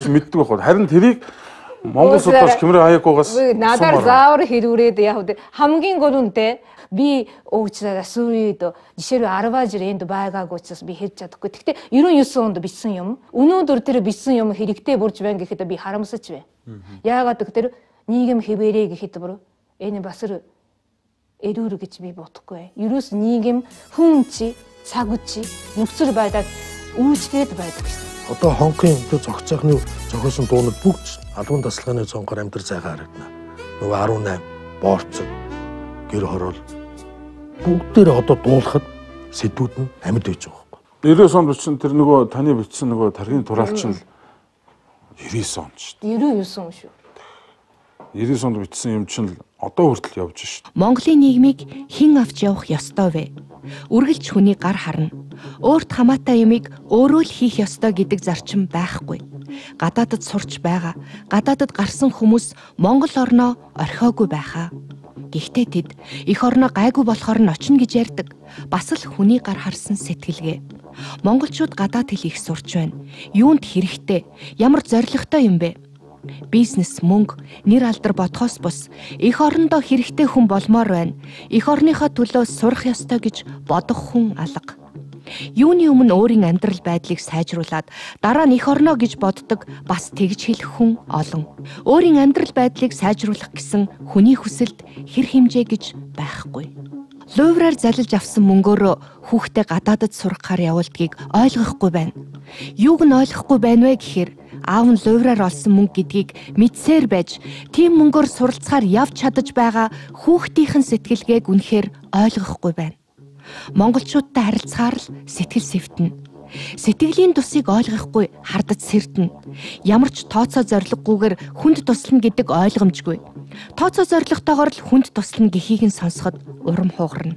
ч мэддэг байхгүй. Харин тэрийг Монгол судлаач Кимура Аякогоос надаар заавар хэлүүрээд яг хамгийн гол үнэтэй би уучлаарай сүүрийд жишээлбэл Арважирэнд байгаагүй учраас би хэлж чадахгүй. Гэхдээ 99 онд бичсэн юм. Өнөөдөр тэр бичсэн юм хэрэгтэй болж байна гэхэд би харамсаж байна. Яагаад гэхээр нийгэм хэвээрээ гэхэд бүр энэ бас эрүүр гэж би бодохгүй. Ерөөс нийгэм хүн чи цаг чи нөхцөл байдал үйлчлээд байдаг гэсэн. Одоо Хонконгийн зохицохны зохиосон дуунууд бүгд албан тасалгааны цонхоор амтэр цайгаа харагдана. Нөгөө 18 борцог гэр хороол бүгдээр одоо дуулахад сэдвүүд нь амьд байж байгаа байхгүй. 90 онд бичсэн тэр нөгөө таны бичсэн нөгөө тархины тураалч нь 99 онд шүү дээ. 99 он шүү. 90 онд бичсэн юм чинь одоо хүртэл явж шүү. Монголын нийгмийг хэн авч явах ёстой вэ? Үргэлж хүний гар харна. Өөрт хамаатай юмыг өөрөө л хийх ёстой гэдэг зарчим байхгүй. Гадаадд сурч байгаа, гадаадд гарсан хүмүүс Монгол орноо орхиогүй байхаа. Гэхдээ тэд эх орноо гайгүй болохоор нь очно гэж ярьдаг. Бас л хүний гар харсан сэтгэлгээ. Монголчууд гадаад хэл их сурч байна. Юунд хэрэгтэй? Ямар зоригтой юм бэ? Бизнес, мөнгө, нэр алдар бодхоос бус эх орондоо хэрэгтэй хүн болмоор байна. Эх орныхоо төлөө сурах ёстой гэж бодох хүн алга. Юуны өмнө өөрийн амьдрал байдлыг сайжруулад дараа нь эх орноо гэж боддог бас тэгж хэлэх хүн олон. Өөрийн амьдрал байдлыг сайжруулах гэсэн хүний хүсэлд хэр хэмжээ гэж байхгүй. Лувраар залилж авсан мөнгөөрөө хүүхдээ гадаадд сургахаар явуулдгийг ойлгохгүй байна. Юуг нь ойлгохгүй байна вэ гэхээр аав нь лувраар олсон мөнгө гэдгийг мэдсээр байж тийм мөнгөөр суралцахаар явж чадаж байгаа хүүхдийнхэн сэтгэлгээг үнэхээр ойлгохгүй байна. Монголчуудтай харилцахаар л сэтгэл сэвтэнэ. Сэтгэлийн тусыг ойлгохгүй хардаж сэрдэнэ. Ямар ч тооцоо зориггүйгээр хүнд туслана гэдэг ойлгомжгүй. Тооцоо зоригтойгоор л хүнд туслана гэхийг нь сонсоход урам хугарна.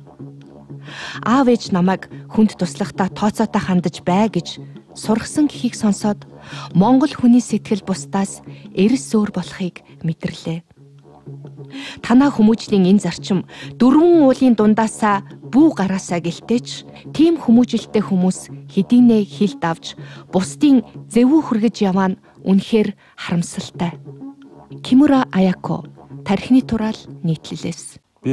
Аав ээж намайг хүнд туслахтаа тооцоотой хандаж бай гэж сургасан гэхийг сонсоод Монгол хүний сэтгэл бусдаас эрс өөр болохыг мэдэрлээ. Танаа хүмүүжлийн энэ зарчим 4 уулын дундаасаа бүү гараасаа гэлтээч тийм хүмүүжилтэй хүмүүс хэдийнэ хилд авч бусдын зэвүү хүргэж яваа нь үнэхээр харамсалтай. Кимура Аяко, тархины тураал нийтлэлээс. Би